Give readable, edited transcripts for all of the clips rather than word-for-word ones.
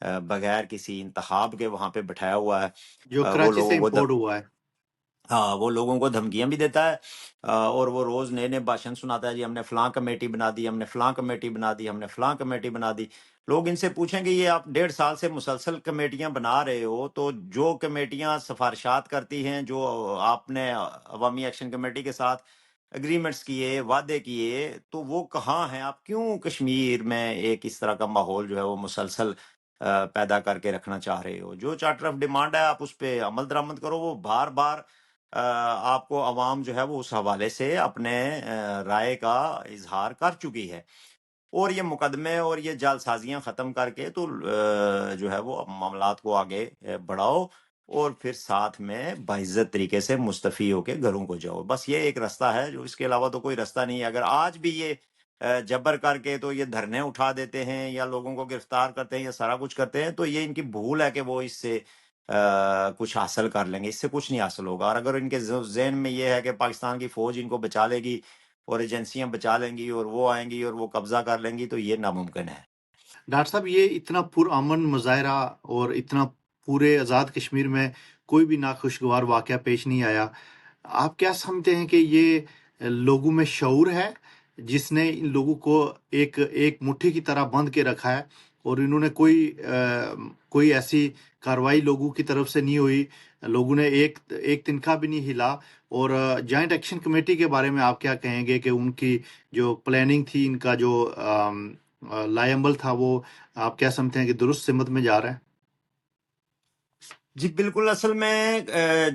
بغیر کسی انتخاب کے وہاں پہ بٹھایا ہوا ہے. جو وہ کراچی سے لوگوں کو امپورٹ ہوا ہے. ہاں وہ لوگوں کو دھمکیاں بھی دیتا ہے، اور وہ روز نئے نئے بھاشن سناتا ہے، جی ہم نے فلاں کمیٹی بنا دی، ہم نے فلاں کمیٹی بنا دی، ہم نے فلاں کمیٹی بنا دی. لوگ ان سے پوچھیں کہ یہ آپ 1.5 سال سے مسلسل کمیٹیاں بنا رہے ہو، تو جو کمیٹیاں سفارشات کرتی ہیں، جو آپ نے عوامی ایکشن کمیٹی کے ساتھ اگریمنٹس کیے، وعدے کیے، تو وہ کہاں ہیں؟ آپ کیوں کشمیر میں ایک اس طرح کا ماحول جو ہے وہ مسلسل پیدا کر کے رکھنا چاہ رہے ہو؟ جو چارٹر آف ڈیمانڈ ہے آپ اس پہ عمل درآمد کرو. وہ بار بار آپ کو عوام جو ہے وہ اس حوالے سے اپنے رائے کا اظہار کر چکی ہے، اور یہ مقدمے اور یہ جعل سازیاں ختم کر کے تو جو ہے وہ معاملات کو آگے بڑھاؤ، اور پھر ساتھ میں باعزت طریقے سے مستفی ہو کے گھروں کو جاؤ. بس یہ ایک رستہ ہے، جو اس کے علاوہ تو کوئی رستہ نہیں ہے. اگر آج بھی یہ جبر کر کے تو یہ دھرنے اٹھا دیتے ہیں یا لوگوں کو گرفتار کرتے ہیں یا سارا کچھ کرتے ہیں، تو یہ ان کی بھول ہے کہ وہ اس سے کچھ حاصل کر لیں گے. اس سے کچھ نہیں حاصل ہوگا. اور اگر ان کے ذہن میں یہ ہے کہ پاکستان کی فوج ان کو بچا لے گی اور ایجنسیاں بچا لیں گی اور وہ آئیں گی اور وہ قبضہ کر لیں گی، تو یہ ناممکن ہے. ڈاکٹر صاحب، یہ اتنا پرامن مظاہرہ اور اتنا پورے آزاد کشمیر میں کوئی بھی ناخوشگوار واقعہ پیش نہیں آیا. آپ کیا سمجھتے ہیں کہ یہ لوگوں میں شعور ہے جس نے ان لوگوں کو ایک مٹھی کی طرح بند کے رکھا ہے، اور انہوں نے کوئی ایسی کارروائی لوگوں کی طرف سے نہیں ہوئی، لوگوں نے ایک تنخواہ بھی نہیں ہلا؟ اور جوائنٹ ایکشن کمیٹی کے بارے میں آپ کیا کہیں گے کہ ان کی جو پلاننگ تھی، ان کا جو لائے عمل تھا، وہ آپ کیا سمجھتے ہیں کہ درست سمت میں جا رہا ہے؟ جی بالکل. اصل میں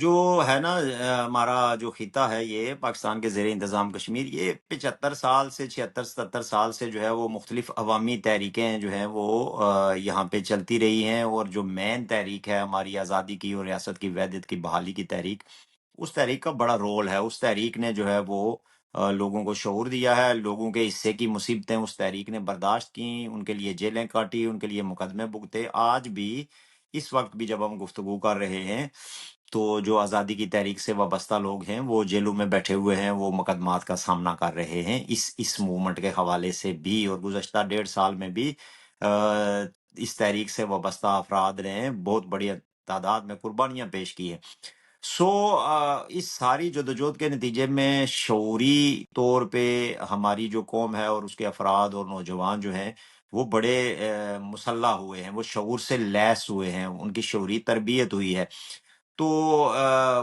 جو ہے نا، ہمارا جو خطہ ہے یہ پاکستان کے زیر انتظام کشمیر، یہ 75 سال سے 76 77 سال سے جو ہے وہ مختلف عوامی تحریکیں جو ہیں وہ یہاں پہ چلتی رہی ہیں. اور جو مین تحریک ہے ہماری آزادی کی اور ریاست کی وحدت کی بحالی کی تحریک، اس تحریک کا بڑا رول ہے. اس تحریک نے جو ہے وہ لوگوں کو شعور دیا ہے. لوگوں کے حصے کی مصیبتیں اس تحریک نے برداشت کی، ان کے لیے جیلیں کاٹی، ان کے لیے مقدمے بھگتے. آج بھی اس وقت بھی جب ہم گفتگو کر رہے ہیں تو جو آزادی کی تحریک سے وابستہ لوگ ہیں وہ جیلوں میں بیٹھے ہوئے ہیں، وہ مقدمات کا سامنا کر رہے ہیں اس موومنٹ کے حوالے سے بھی. اور گزشتہ 1.5 سال میں بھی اس تحریک سے وابستہ افراد نے بہت بڑی تعداد میں قربانیاں پیش کی ہیں. سو اس ساری جدوجہد کے نتیجے میں شعوری طور پہ ہماری جو قوم ہے اور اس کے افراد اور نوجوان جو ہیں وہ بڑے مسلح ہوئے ہیں، وہ شعور سے لیس ہوئے ہیں، ان کی شعوری تربیت ہوئی ہے. تو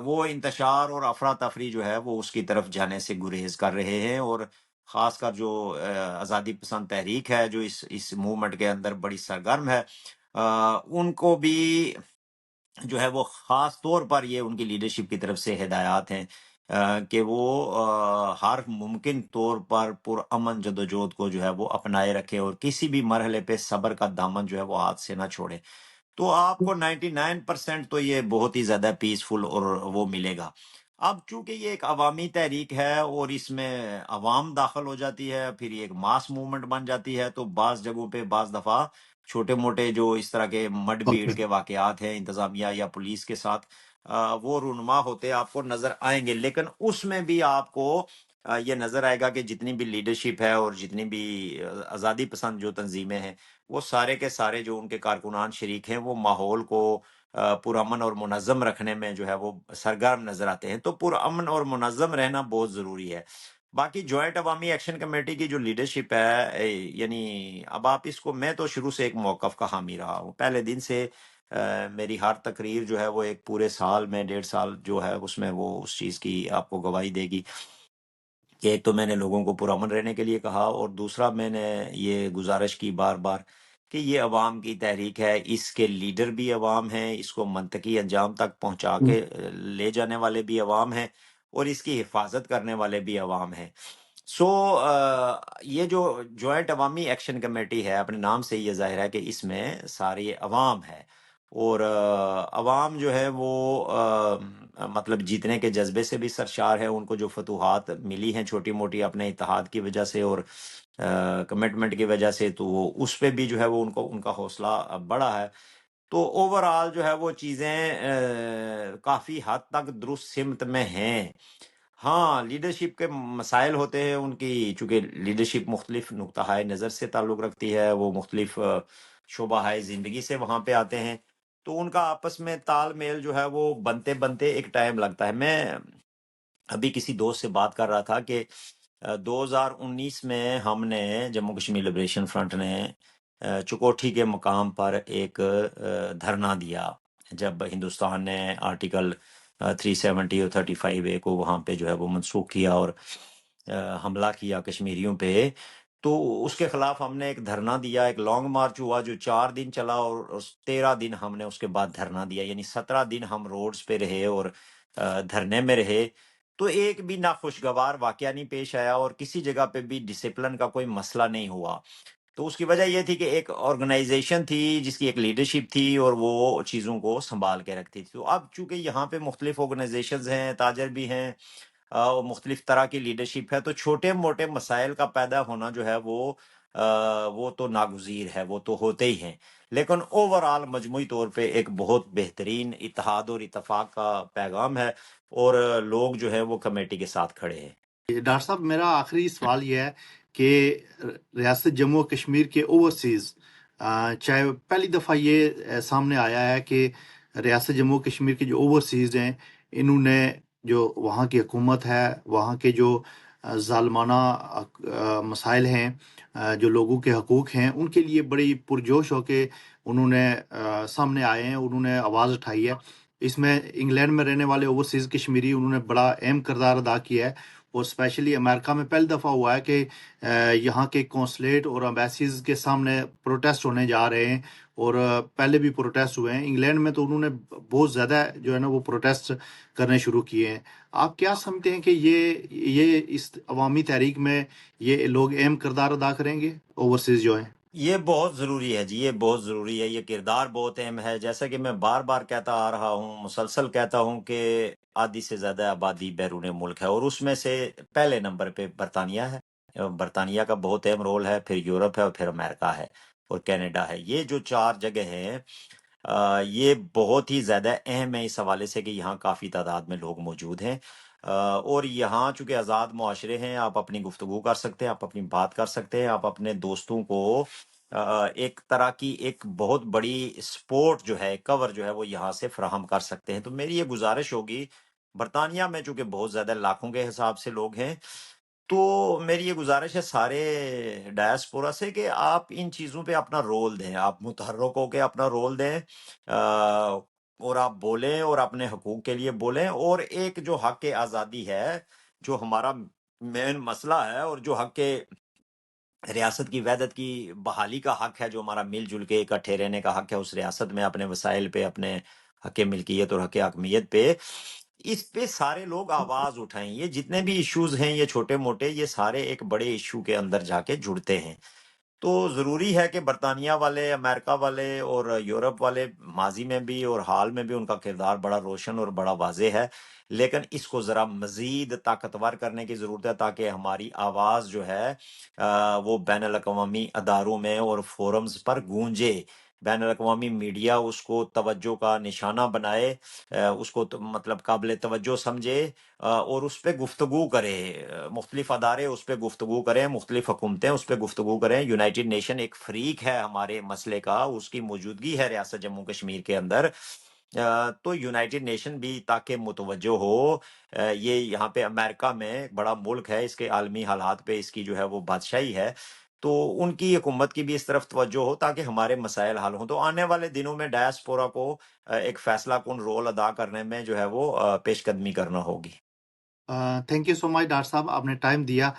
وہ انتشار اور افراتفری جو ہے وہ اس کی طرف جانے سے گریز کر رہے ہیں. اور خاص کر جو آزادی پسند تحریک ہے، جو اس موومنٹ کے اندر بڑی سرگرم ہے، ان کو بھی جو ہے وہ خاص طور پر یہ ان کی لیڈرشپ کی طرف سے ہدایات ہیں کہ وہ ہر ممکن طور پر پرامن جدوجہد کو جو ہے وہ اپنائے رکھے اور کسی بھی مرحلے پہ صبر کا دامن جو ہے وہ ہاتھ سے نہ چھوڑے. تو آپ کو 99% تو یہ بہت ہی زیادہ پیسفل اور وہ ملے گا. اب چونکہ یہ ایک عوامی تحریک ہے اور اس میں عوام داخل ہو جاتی ہے، پھر یہ ایک ماس موومنٹ بن جاتی ہے، تو بعض جگہوں پہ بعض دفعہ چھوٹے موٹے جو اس طرح کے مڈ بھیڑ کے واقعات ہیں انتظامیہ یا پولیس کے ساتھ، وہ رونما ہوتے آپ کو نظر آئیں گے. لیکن اس میں بھی آپ کو یہ نظر آئے گا کہ جتنی بھی لیڈرشپ ہے اور جتنی بھی آزادی پسند جو تنظیمیں ہیں، وہ سارے کے سارے جو ان کے کارکنان شریک ہیں، وہ ماحول کو پرامن اور منظم رکھنے میں جو ہے وہ سرگرم نظر آتے ہیں. تو پرامن اور منظم رہنا بہت ضروری ہے. باقی جوائنٹ عوامی ایکشن کمیٹی کی جو لیڈرشپ ہے، یعنی اب آپ اس کو، میں تو شروع سے ایک موقف کا حامی رہا ہوں. پہلے دن سے میری ہر تقریر جو ہے وہ ایک پورے سال میں 1.5 سال جو ہے اس میں وہ اس چیز کی آپ کو گواہی دے گی کہ ایک تو میں نے لوگوں کو پرامن رہنے کے لیے کہا، اور دوسرا میں نے یہ گزارش کی بار بار کہ یہ عوام کی تحریک ہے، اس کے لیڈر بھی عوام ہیں، اس کو منطقی انجام تک پہنچا کے لے جانے والے بھی عوام ہیں، اور اس کی حفاظت کرنے والے بھی عوام ہیں. سو یہ جو جوائنٹ عوامی ایکشن کمیٹی ہے، اپنے نام سے یہ ظاہر ہے کہ اس میں ساری عوام ہے، اور عوام جو ہے وہ مطلب جیتنے کے جذبے سے بھی سرشار ہے. ان کو جو فتوحات ملی ہیں چھوٹی موٹی اپنے اتحاد کی وجہ سے اور کمٹمنٹ کی وجہ سے، تو اس پہ بھی جو ہے وہ ان کا حوصلہ بڑا ہے. تو اوور آل جو ہے وہ چیزیں کافی حد تک درست سمت میں ہیں. ہاں لیڈرشپ کے مسائل ہوتے ہیں ان کی، چونکہ لیڈرشپ مختلف نقطہ نظر سے تعلق رکھتی ہے، وہ مختلف شعبہ زندگی سے وہاں پہ آتے ہیں، تو ان کا آپس میں تال میل جو ہے وہ بنتے بنتے ایک ٹائم لگتا ہے۔ میں ابھی کسی دوست سے بات کر رہا تھا کہ 2019 میں ہم نے جموں کشمیر لبریشن فرنٹ نے چکوٹھی کے مقام پر ایک دھرنا دیا، جب ہندوستان نے آرٹیکل 370 اور 35A کو وہاں پہ جو ہے وہ منسوخ کیا اور حملہ کیا کشمیریوں پہ، تو اس کے خلاف ہم نے ایک دھرنا دیا، ایک لانگ مارچ ہوا جو 4 دن چلا، اور 13 دن ہم نے اس کے بعد دھرنا دیا، یعنی 17 دن ہم روڈز پہ رہے اور دھرنے میں رہے۔ تو ایک بھی ناخوشگوار واقعہ نہیں پیش آیا، اور کسی جگہ پہ بھی ڈسپلن کا کوئی مسئلہ نہیں ہوا۔ تو اس کی وجہ یہ تھی کہ ایک آرگنائزیشن تھی جس کی ایک لیڈرشپ تھی اور وہ چیزوں کو سنبھال کے رکھتی تھی۔ تو اب چونکہ یہاں پہ مختلف آرگنائزیشنز ہیں، تاجر بھی ہیں، اور مختلف طرح کی لیڈرشپ ہے، تو چھوٹے موٹے مسائل کا پیدا ہونا جو ہے وہ تو ناگزیر ہے، وہ تو ہوتے ہی ہیں، لیکن اوورآل مجموعی طور پہ ایک بہت بہترین اتحاد اور اتفاق کا پیغام ہے، اور لوگ جو ہے وہ کمیٹی کے ساتھ کھڑے ہیں۔ ڈاکٹر صاحب میرا آخری سوال یہ ہے کہ ریاست جموں و کشمیر کے اوورسیز چاہے پہلی دفعہ یہ سامنے آیا ہے کہ ریاست جموں و کشمیر کے جو اوورسیز ہیں انہوں نے جو وہاں کی حکومت ہے، وہاں کے جو ظالمانہ مسائل ہیں، جو لوگوں کے حقوق ہیں، ان کے لیے بڑی پرجوش ہو کے انہوں نے سامنے آئے ہیں، انہوں نے آواز اٹھائی ہے۔ اس میں انگلینڈ میں رہنے والے اوورسیز کشمیری انہوں نے بڑا اہم کردار ادا کیا ہے، اور اسپیشلی امریکہ میں پہلی دفعہ ہوا ہے کہ یہاں کے کونسلیٹ اور امبیسیز کے سامنے پروٹیسٹ ہونے جا رہے ہیں، اور پہلے بھی پروٹیسٹ ہوئے ہیں۔ انگلینڈ میں تو انہوں نے بہت زیادہ جو ہے نا وہ پروٹیسٹ کرنے شروع کیے ہیں۔ آپ کیا سمجھتے ہیں کہ یہ اس عوامی تحریک میں یہ لوگ اہم کردار ادا کریں گے اوورسیز جو ہیں؟ یہ بہت ضروری ہے جی، یہ بہت ضروری ہے، یہ کردار بہت اہم ہے۔ جیسا کہ میں بار بار کہتا آ رہا ہوں، مسلسل کہتا ہوں کہ آدھی سے زیادہ آبادی بیرون ملک ہے، اور اس میں سے پہلے نمبر پہ برطانیہ ہے۔ برطانیہ کا بہت اہم رول ہے، پھر یورپ ہے، اور پھر امریکہ ہے، اور کینیڈا ہے۔ یہ جو 4 جگہ ہیں، یہ بہت ہی زیادہ اہم ہے اس حوالے سے کہ یہاں کافی تعداد میں لوگ موجود ہیں، اور یہاں چونکہ آزاد معاشرے ہیں، آپ اپنی گفتگو کر سکتے ہیں، آپ اپنی بات کر سکتے ہیں، آپ اپنے دوستوں کو ایک طرح کی ایک بہت بڑی سپورٹ جو ہے، کور جو ہے وہ یہاں سے فراہم کر سکتے ہیں۔ تو میری یہ گزارش ہوگی، برطانیہ میں چونکہ بہت زیادہ لاکھوں کے حساب سے لوگ ہیں، تو میری یہ گزارش ہے سارے ڈائسپورا سے کہ آپ ان چیزوں پہ اپنا رول دیں، آپ متحرک ہو کے اپنا رول دیں، اور آپ بولیں اور اپنے حقوق کے لیے بولیں، اور ایک جو حق آزادی ہے، جو ہمارا مین مسئلہ ہے، اور جو حق ریاست کی وحدت کی بحالی کا حق ہے، جو ہمارا مل جل کے اکٹھے رہنے کا حق ہے اس ریاست میں، اپنے وسائل پہ، اپنے حق ملکیت اور حق حاکمیت پہ، اس پہ سارے لوگ آواز اٹھائیں۔ یہ جتنے بھی ایشوز ہیں، یہ چھوٹے موٹے، یہ سارے ایک بڑے ایشو کے اندر جا کے جڑتے ہیں۔ تو ضروری ہے کہ برطانیہ والے، امریکہ والے اور یورپ والے ماضی میں بھی اور حال میں بھی ان کا کردار بڑا روشن اور بڑا واضح ہے، لیکن اس کو ذرا مزید طاقتور کرنے کی ضرورت ہے، تاکہ ہماری آواز جو ہے وہ بین الاقوامی اداروں میں اور فورمز پر گونجے، بین الاقوامی میڈیا اس کو توجہ کا نشانہ بنائے، اس کو مطلب قابل توجہ سمجھے، اور اس پہ گفتگو کرے، مختلف ادارے اس پہ گفتگو کریں، مختلف حکومتیں اس پہ گفتگو کریں۔ یونائٹڈ نیشن ایک فریق ہے ہمارے مسئلے کا، اس کی موجودگی ہے ریاست جموں کشمیر کے اندر، تو یونائٹڈ نیشن بھی تاکہ متوجہ ہو۔ یہ یہاں پہ امریکہ میں بڑا ملک ہے، اس کے عالمی حالات پہ اس کی جو ہے وہ بادشاہی ہے، تو ان کی حکومت کی بھی اس طرف توجہ ہو تاکہ ہمارے مسائل حل ہوں۔ تو آنے والے دنوں میں ڈائسپورا کو ایک فیصلہ کن رول ادا کرنے میں جو ہے وہ پیش قدمی کرنا ہوگی۔ Thank you so much doctor صاحب، آپ نے ٹائم دیا۔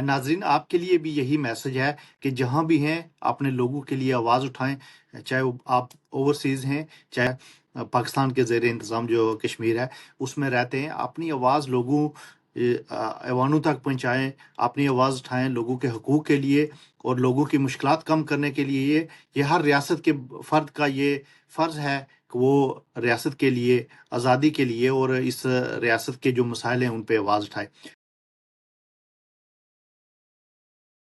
ناظرین آپ کے لیے بھی یہی میسج ہے کہ جہاں بھی ہیں اپنے لوگوں کے لیے آواز اٹھائیں، چاہے وہ آپ اوورسیز ہیں، چاہے پاکستان کے زیر انتظام جو کشمیر ہے اس میں رہتے ہیں، اپنی آواز لوگوں ایوانوں تک پہنچائیں، اپنی آواز اٹھائیں لوگوں کے حقوق کے لیے اور لوگوں کی مشکلات کم کرنے کے لیے۔ یہ ہر ریاست کے فرد کا یہ فرض ہے کہ وہ ریاست کے لیے، آزادی کے لیے اور اس ریاست کے جو مسائل ہیں ان پہ آواز اٹھائے۔